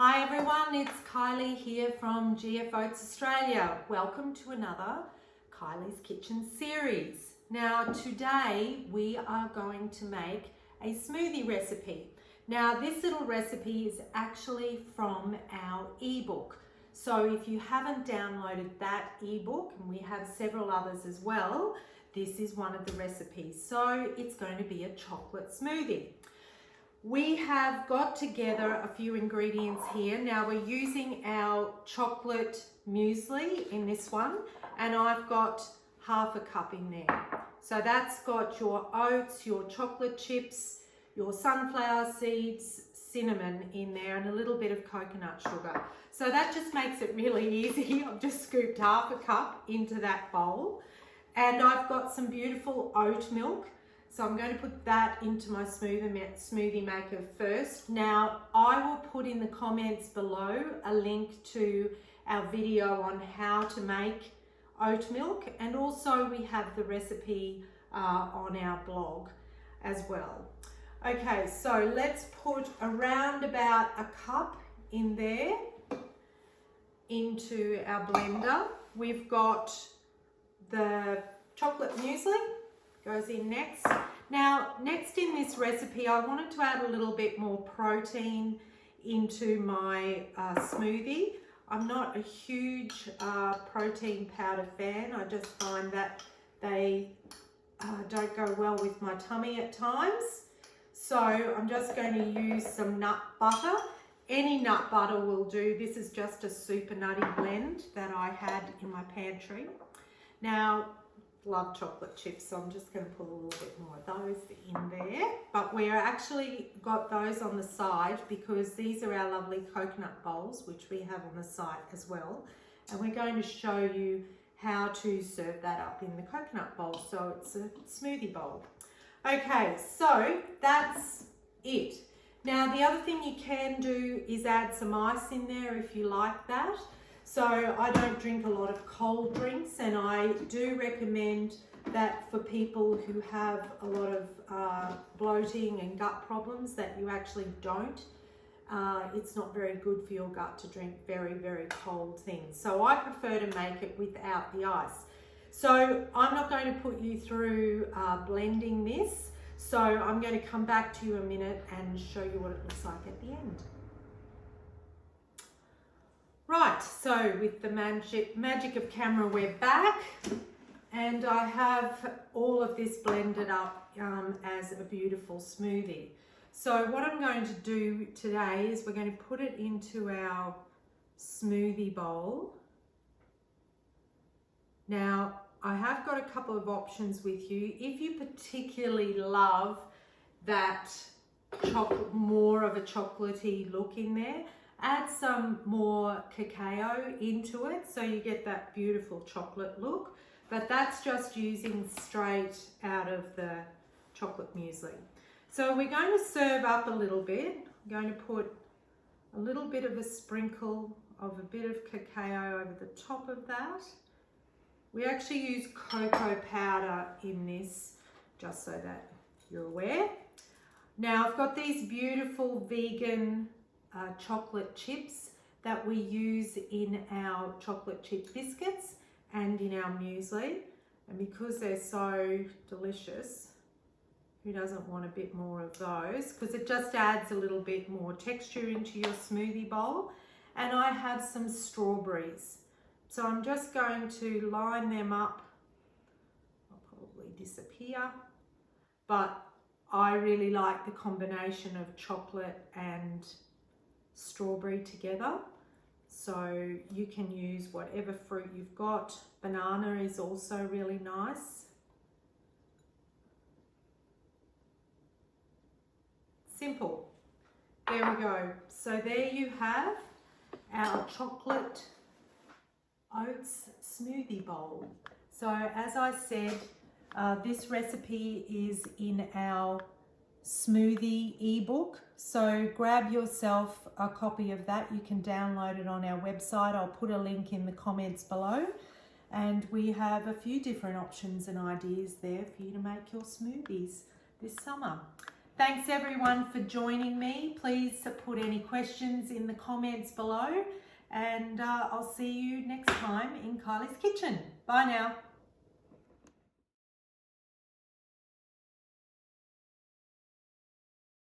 Hi everyone, it's Kylie here from GF Oats Australia. Welcome to another Kylie's Kitchen series. Now today we are going to make a smoothie recipe. Now this little recipe is actually from our ebook. So if you haven't downloaded that ebook, and we have several others as well, this is one of the recipes. So it's going to be a chocolate smoothie. We have got together a few ingredients here. Now we're using our chocolate muesli in this one, and I've got half a cup in there. So that's got your oats, your chocolate chips, your sunflower seeds, cinnamon in there, and a little bit of coconut sugar. So that just makes it really easy. I've just scooped half a cup into that bowl, and I've got some beautiful oat milk. So I'm going to put that into my smoothie maker first. Now I will put in the comments below a link to our video on how to make oat milk, and also we have the recipe on our blog as well. Okay, so let's put around about a cup in there into our blender. We've got the chocolate muesli goes in next. Now, next in this recipe, I wanted to add a little bit more protein into my smoothie. I'm not a huge protein powder fan. I just find that they don't go well with my tummy at times. So I'm just going to use some nut butter. Any nut butter will do. This is just a super nutty blend that I had in my pantry. Now, love chocolate chips, so I'm just going to put a little bit more of those in there. But we're actually got those on the side because these are our lovely coconut bowls, which we have on the side as well. And we're going to show you how to serve that up in the coconut bowl. So it's a smoothie bowl. Okay, so that's it. Now the other thing you can do is add some ice in there if you like that. So I don't drink a lot of cold drinks, and I do recommend that for people who have a lot of bloating and gut problems, that you actually don't. It's not very good for your gut to drink very, very cold things. So I prefer to make it without the ice. So I'm not going to put you through blending this. So I'm going to come back to you a minute and show you what it looks like at the end. Right, so with the magic of camera, we're back, and I have all of this blended up as a beautiful smoothie. So what I'm going to do today is we're going to put it into our smoothie bowl. Now, I have got a couple of options with you. If you particularly love that more of a chocolatey look in there, add some more cacao into it so you get that beautiful chocolate look, but that's just using straight out of the chocolate muesli. So we're going to serve up a little bit. I'm going to put a little bit of a sprinkle of a bit of cacao over the top of that. We actually use cocoa powder in this, just so that you're aware. Now I've got these beautiful vegan chocolate chips that we use in our chocolate chip biscuits and in our muesli, and because they're so delicious, who doesn't want a bit more of those, because it just adds a little bit more texture into your smoothie bowl. And I have some strawberries, so I'm just going to line them up. I'll probably disappear, but I really like the combination of chocolate and strawberry together, so you can use whatever fruit you've got. Banana is also really nice. Simple. There we go. So there you have our chocolate oats smoothie bowl. So as I said, this recipe is in our smoothie ebook, so grab yourself a copy of that. You can download it on our website. I'll put a link in the comments below, and we have a few different options and ideas there for you to make your smoothies this summer. Thanks everyone for joining me. Please put any questions in the comments below, and I'll see you next time in Kylie's kitchen. Bye now.